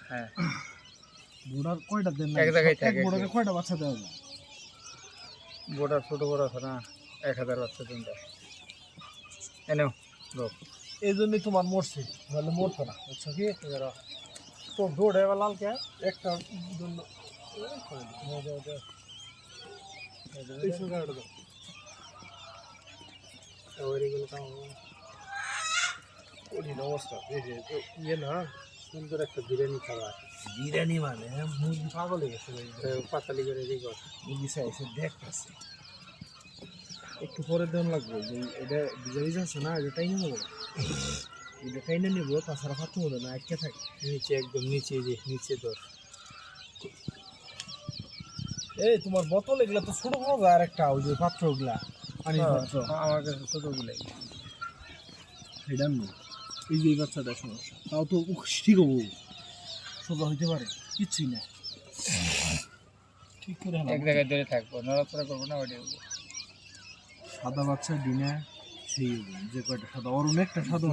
হ্যাঁ বোর্ডার কয়টা দেন এক জায়গায় থাকে, এক বোর্ডারে কয়টা বাচ্চা দেওয়া যায়? বোটার ছোট বড় আছে না, 1000 বাচ্চা তিনটা এনেও লোক এই জন্যই তোমার মরছে, নাহলে মরতো না, বুঝছো কি? তো দৌড়ে এবার লালকে একটা জন্য এই সুগারটা দাও। ওইগুলো কাম কঠিন অবস্থা, এই যে ইয়ে না, সুন্দর একটা বিরিয়ানি খাবার, বিরিয়ানি মানে মুরগি পাগল হয়ে গেছে, পাতালি করে রেডি কর। মুরগি চাইছে দেখতেছে, একটু পরে দেন লাগবে যে এটা ভিজা ভিজা আছে না, এটা টাইনে নেবো, এটা টাইনে নেবো, তাছাড়া ফাটতে হবে না, আটকে থাকে নিচে একদম নিচে, যে নিচে তোর এই তোমার বোতল এগুলা তো ছোট পাওয়া যায়, আর একটা ওই যে পাত্র ওগুলা পানির পাত্র, আমার কাছে ছোটগুলাই। এটা নেই, এই যে এই বাচ্চাটা সমস্যা, তাও তো ঠিক হবো, সোজা হইতে পারে, কিচ্ছুই না, ঠিক করে এক জায়গায় ধরে থাকবো, নড়াচড়া করবো না, ওইটা সাদা বাচ্চা ডিনা সেই যে কয়টা সাদা, ওর অনেকটা সাদা,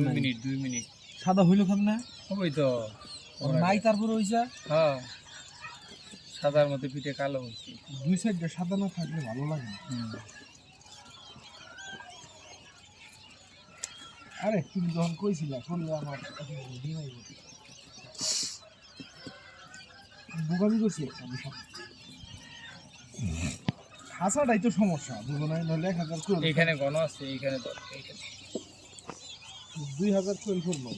2 মিনিট সাদা হইলো কেন না, ওই তো ওর নাই, তারপরে হইছে হ্যাঁ সাদার মধ্যে পিঠে কালো হচ্ছে। দুই সাইডে সাদা না থাকলে ভালো লাগে না। আরে তুমি যখন কইছিলা করলে আমার ডিমাই বোকামি করছি আমি সব, হাসাটাই তো সমস্যা, বুঝো না? নইলে 1000 করে এইখানে ঘন আছে, এইখানে তো এইখানে 2000 করে করবো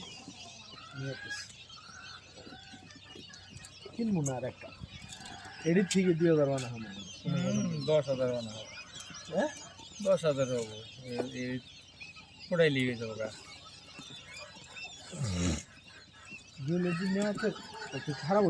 কিনবো না, আর একটা এডিট থেকে 2000 বানা হবে, 10,000 বানা হবে, হ্যাঁ 10,000 হবো, ওটাই লিখে যাবো গা। যে লেজি নেওয়া তো একটু খারাপ